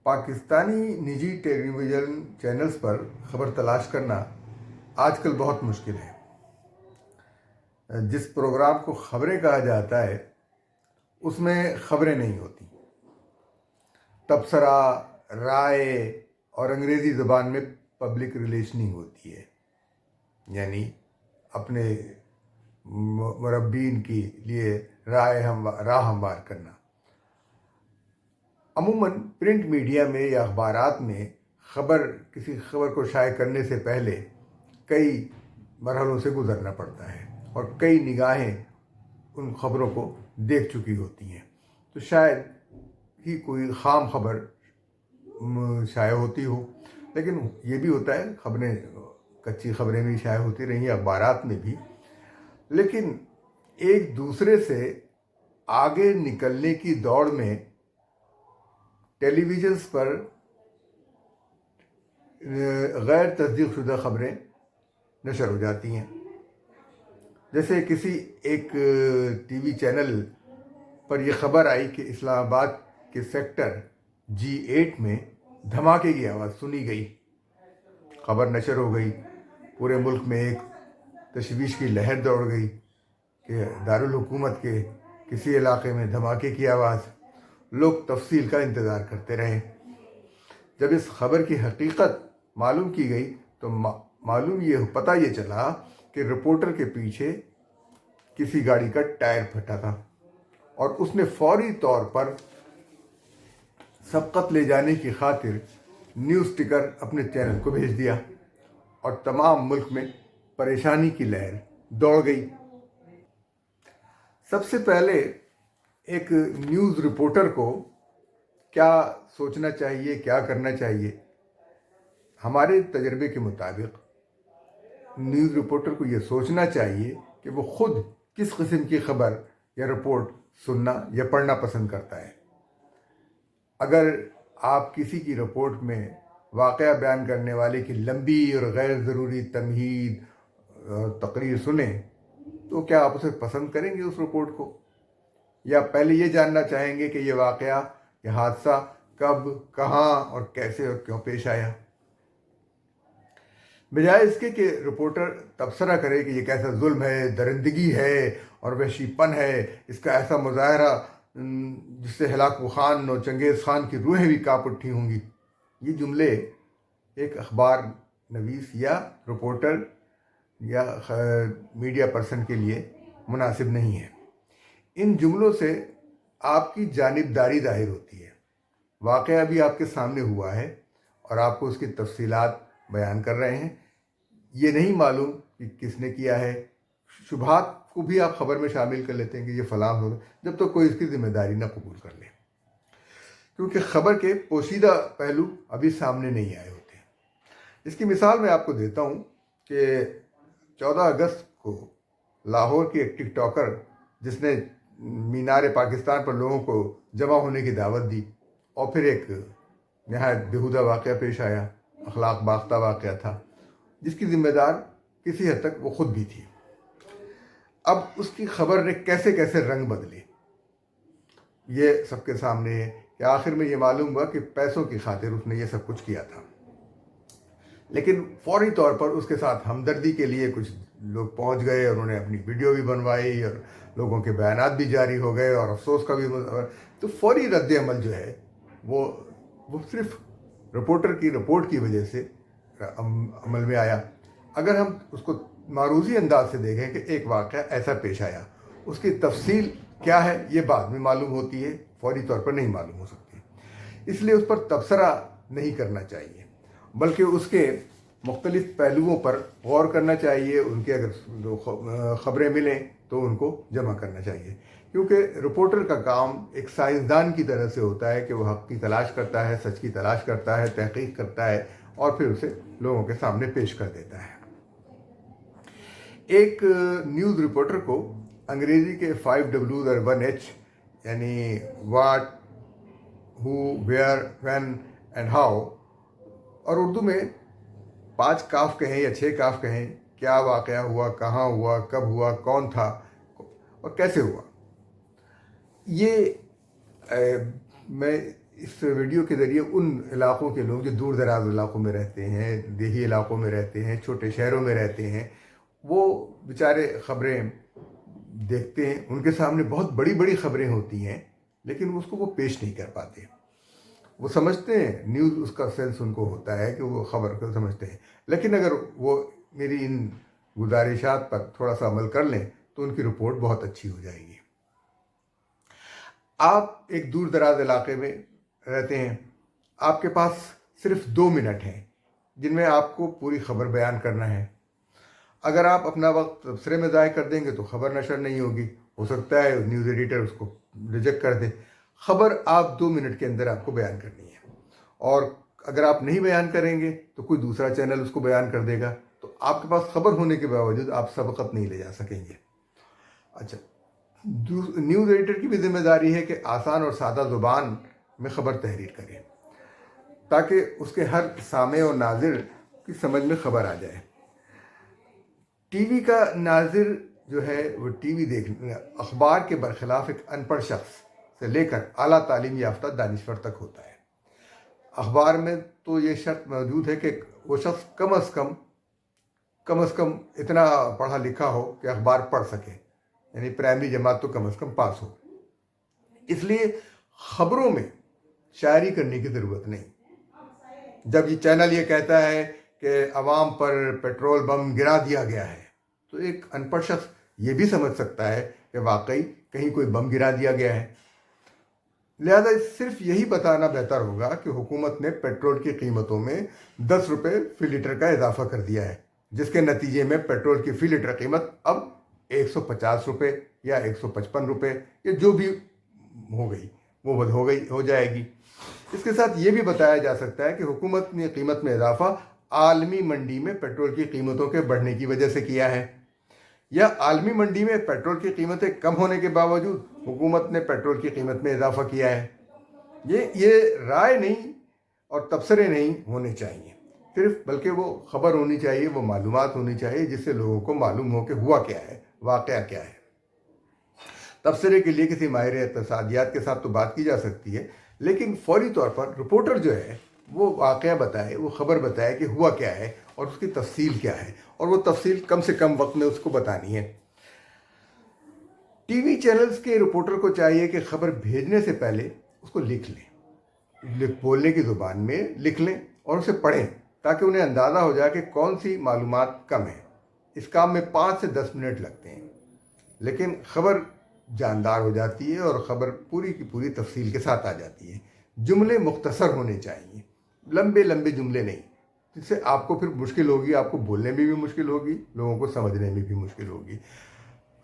پاکستانی نجی ٹیلی vision channels پر خبر تلاش کرنا آج کل بہت مشکل ہے۔ جس پروگرام کو خبریں کہا جاتا ہے اس میں خبریں نہیں ہوتی، تبصرہ، رائے اور انگریزی زبان میں پبلک ریلیشننگ ہوتی ہے، یعنی اپنے مربین کے لیے راہ ہموار کرنا۔ عموماً پرنٹ میڈیا میں یا اخبارات میں کسی خبر کو شائع کرنے سے پہلے کئی مرحلوں سے گزرنا پڑتا ہے اور کئی نگاہیں ان خبروں کو دیکھ چکی ہوتی ہیں، تو شاید ہی کوئی خام خبر شائع ہوتی ہو۔ لیکن یہ بھی ہوتا ہے، کچی خبریں بھی شائع ہوتی رہی ہیں اخبارات میں بھی، لیکن ایک دوسرے سے آگے نکلنے کی دوڑ میں ٹیلی ویژنز پر غیر تصدیق شدہ خبریں نشر ہو جاتی ہیں۔ جیسے کسی ایک ٹی وی چینل پر یہ خبر آئی کہ اسلام آباد کے سیکٹر G8 میں دھماکے کی آواز سنی گئی۔ خبر نشر ہو گئی، پورے ملک میں ایک تشویش کی لہر دوڑ گئی کہ دارالحکومت کے کسی علاقے میں دھماکے کی آواز۔ لوگ تفصیل کا انتظار کرتے رہے۔ جب اس خبر کی حقیقت معلوم کی گئی تو پتہ یہ چلا کہ رپورٹر کے پیچھے کسی گاڑی کا ٹائر پھٹا تھا اور اس نے فوری طور پر سبقت لے جانے کی خاطر نیوز ٹکر اپنے چینل کو بھیج دیا اور تمام ملک میں پریشانی کی لہر دوڑ گئی۔ سب سے پہلے ایک نیوز رپورٹر کو کیا سوچنا چاہیے، کیا کرنا چاہیے؟ ہمارے تجربے کے مطابق نیوز رپورٹر کو یہ سوچنا چاہیے کہ وہ خود کس قسم کی خبر یا رپورٹ سننا یا پڑھنا پسند کرتا ہے۔ اگر آپ کسی کی رپورٹ میں واقعہ بیان کرنے والے کی لمبی اور غیر ضروری تمہید تقریر سنیں تو کیا آپ اسے پسند کریں گے اس رپورٹ کو؟ یا پہلے یہ جاننا چاہیں گے کہ یہ واقعہ، یہ حادثہ کب، کہاں اور کیسے اور کیوں پیش آیا؟ بجائے اس کے کہ رپورٹر تبصرہ کرے کہ یہ کیسا ظلم ہے، درندگی ہے اور وحشی پن ہے، اس کا ایسا مظاہرہ جس سے ہلاکو خان اور چنگیز خان کی روحیں بھی کانپ اٹھی ہوں گی، یہ جملے ایک اخبار نویس یا رپورٹر یا میڈیا پرسن کے لیے مناسب نہیں ہے۔ ان جملوں سے آپ کی جانبداری ظاہر ہوتی ہے۔ واقعہ بھی آپ کے سامنے ہوا ہے اور آپ کو اس کی تفصیلات بیان کر رہے ہیں۔ یہ نہیں معلوم کہ کس نے کیا ہے۔ شبہات کو بھی آپ خبر میں شامل کر لیتے ہیں کہ یہ فلاں ہوگا، جب تک کوئی اس کی ذمہ داری نہ قبول کر لے، کیونکہ خبر کے پوشیدہ پہلو ابھی سامنے نہیں آئے ہوتے۔ اس کی مثال میں آپ کو دیتا ہوں کہ 14 اگست کو لاہور کی ایک ٹک ٹاکر جس نے مینار پاکستان پر لوگوں کو جمع ہونے کی دعوت دی اور پھر ایک نہایت بیہودہ واقعہ پیش آیا، اخلاق باختہ واقعہ تھا، جس کی ذمہ دار کسی حد تک وہ خود بھی تھی۔ اب اس کی خبر نے کیسے کیسے رنگ بدلے، یہ سب کے سامنے ہے کہ آخر میں یہ معلوم ہوا کہ پیسوں کی خاطر اس نے یہ سب کچھ کیا تھا۔ لیکن فوری طور پر اس کے ساتھ ہمدردی کے لیے کچھ لوگ پہنچ گئے اور انہوں نے اپنی ویڈیو بھی بنوائی اور لوگوں کے بیانات بھی جاری ہو گئے اور افسوس کا بھی تو فوری رد عمل جو ہے وہ صرف رپورٹر کی رپورٹ کی وجہ سے عمل میں آیا۔ اگر ہم اس کو معروضی انداز سے دیکھیں کہ ایک واقعہ ایسا پیش آیا، اس کی تفصیل کیا ہے یہ بعد میں معلوم ہوتی ہے، فوری طور پر نہیں معلوم ہو سکتی، اس لیے اس پر تبصرہ نہیں کرنا چاہیے، بلکہ اس کے مختلف پہلوؤں پر غور کرنا چاہیے۔ ان کے اگر خبریں ملیں تو ان کو جمع کرنا چاہیے، کیونکہ رپورٹر کا کام ایک سائنسدان کی طرح سے ہوتا ہے کہ وہ حق کی تلاش کرتا ہے، سچ کی تلاش کرتا ہے، تحقیق کرتا ہے اور پھر اسے لوگوں کے سامنے پیش کر دیتا ہے۔ ایک نیوز رپورٹر کو انگریزی کے 5 W's اور 1 H یعنی what, who, where, when and how, اور اردو میں 5 کاف کہیں یا 6 کاف کہیں، کیا واقعہ ہوا، کہاں ہوا، کب ہوا، کون تھا اور کیسے ہوا، یہ میں اس ویڈیو کے ذریعے ان علاقوں کے لوگ جو دور دراز علاقوں میں رہتے ہیں، دیہی علاقوں میں رہتے ہیں، چھوٹے شہروں میں رہتے ہیں، وہ بیچارے خبریں دیکھتے ہیں، ان کے سامنے بہت بڑی بڑی خبریں ہوتی ہیں لیکن اس کو وہ پیش نہیں کر پاتے. وہ سمجھتے ہیں نیوز، اس کا سینس ان کو ہوتا ہے کہ وہ خبر کو سمجھتے ہیں، لیکن اگر وہ میری ان گزارشات پر تھوڑا سا عمل کر لیں تو ان کی رپورٹ بہت اچھی ہو جائے گی. آپ ایک دور دراز علاقے میں رہتے ہیں، آپ کے پاس صرف 2 منٹ ہیں جن میں آپ کو پوری خبر بیان کرنا ہے. اگر آپ اپنا وقت تبصرے میں ضائع کر دیں گے تو خبر نشر نہیں ہوگی، ہو سکتا ہے نیوز ایڈیٹر اس کو ریجیکٹ کر دے. خبر آپ 2 منٹ کے اندر آپ کو بیان کرنی ہے، اور اگر آپ نہیں بیان کریں گے تو کوئی دوسرا چینل اس کو بیان کر دے گا، تو آپ کے پاس خبر ہونے کے باوجود آپ سبقت نہیں لے جا سکیں گے. اچھا، نیوز ایڈیٹر کی بھی ذمہ داری ہے کہ آسان اور سادہ زبان میں خبر تحریر کرے تاکہ اس کے ہر سامع اور ناظر کی سمجھ میں خبر آ جائے. ٹی وی کا ناظر جو ہے وہ ٹی وی دیکھنے اخبار کے برخلاف ایک ان پڑھ شخص سے لے کر اعلیٰ تعلیم یافتہ دانشور تک ہوتا ہے. اخبار میں تو یہ شرط موجود ہے کہ وہ شخص کم از کم اتنا پڑھا لکھا ہو کہ اخبار پڑھ سکے، یعنی پرائمری جماعت تو کم از کم پاس ہو. اس لیے خبروں میں شاعری کرنے کی ضرورت نہیں. جب یہ چینل یہ کہتا ہے کہ عوام پر پیٹرول بم گرا دیا گیا ہے تو ایک ان پڑھ شخص یہ بھی سمجھ سکتا ہے کہ واقعی کہیں کوئی بم گرا دیا گیا ہے. لہذا صرف یہی بتانا بہتر ہوگا کہ حکومت نے پیٹرول کی قیمتوں میں 10 روپے فی لیٹر کا اضافہ کر دیا ہے، جس کے نتیجے میں پیٹرول کی فی لیٹر قیمت اب 150 روپے یا 155 روپے یا جو بھی ہو گئی وہ ہو جائے گی. اس کے ساتھ یہ بھی بتایا جا سکتا ہے کہ حکومت نے قیمت میں اضافہ عالمی منڈی میں پیٹرول کی قیمتوں کے بڑھنے کی وجہ سے کیا ہے، یا عالمی منڈی میں پیٹرول کی قیمتیں کم ہونے کے باوجود حکومت نے پیٹرول کی قیمت میں اضافہ کیا ہے. یہ رائے نہیں اور تبصرے نہیں ہونے چاہیے صرف، بلکہ وہ خبر ہونی چاہیے، وہ معلومات ہونی چاہیے جس سے لوگوں کو معلوم ہو کہ ہوا کیا ہے، واقعہ کیا ہے. تبصرے کے لیے کسی ماہر اقتصادیات کے ساتھ تو بات کی جا سکتی ہے، لیکن فوری طور پر رپورٹر جو ہے وہ واقعہ بتائے، وہ خبر بتائے کہ ہوا کیا ہے اور اس کی تفصیل کیا ہے، اور وہ تفصیل کم سے کم وقت میں اس کو بتانی ہے. ٹی وی چینلز کے رپورٹر کو چاہیے کہ خبر بھیجنے سے پہلے اس کو لکھ لیں، بولنے کی زبان میں لکھ لیں اور اسے پڑھیں تاکہ انہیں اندازہ ہو جائے کہ کون سی معلومات کم ہیں. اس کام میں 5 سے 10 منٹ لگتے ہیں، لیکن خبر جاندار ہو جاتی ہے اور خبر پوری کی پوری تفصیل کے ساتھ آ جاتی ہے. جملے مختصر ہونے چاہیے، لمبے جملے نہیں، جس سے آپ کو پھر مشکل ہوگی، آپ کو بولنے میں بھی مشکل ہوگی، لوگوں کو سمجھنے میں بھی مشکل ہوگی.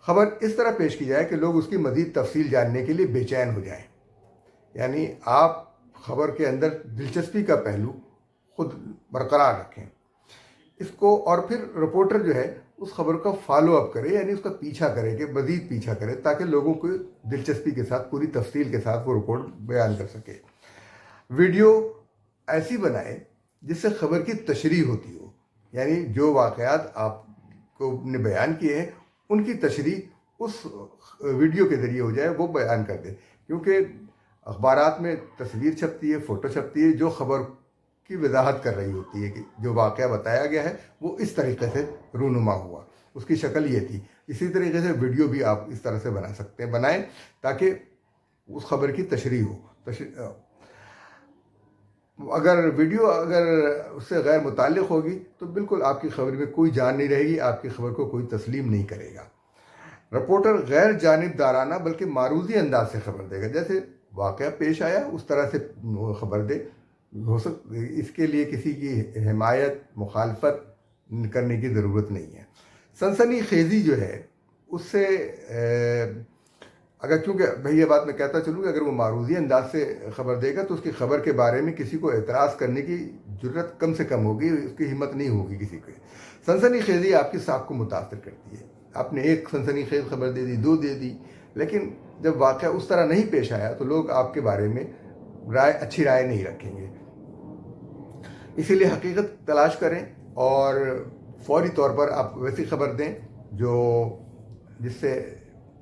خبر اس طرح پیش کی جائے کہ لوگ اس کی مزید تفصیل جاننے کے لیے بے چین ہو جائیں، یعنی آپ خبر کے اندر دلچسپی کا پہلو خود برقرار رکھیں اس کو، اور پھر رپورٹر جو ہے اس خبر کا فالو اپ کرے، یعنی اس کا پیچھا کرے، کہ مزید پیچھا کرے تاکہ لوگوں کو دلچسپی کے ساتھ پوری تفصیل کے ساتھ وہ رپورٹ بیان کر سکے. ویڈیو ایسی بنائے جس سے خبر کی تشریح ہوتی ہو، یعنی جو واقعات آپ کو نے بیان کیے ہیں ان کی تشریح اس ویڈیو کے ذریعے ہو جائے، وہ بیان کر دے. کیونکہ اخبارات میں تصویر چھپتی ہے، فوٹو چھپتی ہے جو خبر کی وضاحت کر رہی ہوتی ہے کہ جو واقعہ بتایا گیا ہے وہ اس طریقے سے رونما ہوا، اس کی شکل یہ تھی. اسی طریقے سے ویڈیو بھی آپ اس طرح سے بنا سکتے ہیں، بنائیں تاکہ اس خبر کی تشریح ہو. اگر ویڈیو اس سے غیر متعلق ہوگی تو بالکل آپ کی خبر میں کوئی جان نہیں رہے گی، آپ کی خبر کو کوئی تسلیم نہیں کرے گا. رپورٹر غیر جانبدارانہ بلکہ معروضی انداز سے خبر دے گا، جیسے واقعہ پیش آیا اس طرح سے خبر دے. اس کے لیے کسی کی حمایت، مخالفت کرنے کی ضرورت نہیں ہے. سنسنی خیزی جو ہے اس سے اگر، چونکہ بھائی یہ بات میں کہتا چلوں کہ اگر وہ معروضی انداز سے خبر دے گا تو اس کی خبر کے بارے میں کسی کو اعتراض کرنے کی جرت کم سے کم ہوگی، اس کی ہمت نہیں ہوگی کسی کو. سنسنی خیزی آپ کی ساکھ کو متاثر کرتی ہے. آپ نے ایک سنسنی خیز خبر دے دی، 2 دے دی، لیکن جب واقعہ اس طرح نہیں پیش آیا تو لوگ آپ کے بارے میں اچھی رائے نہیں رکھیں گے. اسی لیے حقیقت تلاش کریں اور فوری طور پر آپ ویسی خبر دیں جس سے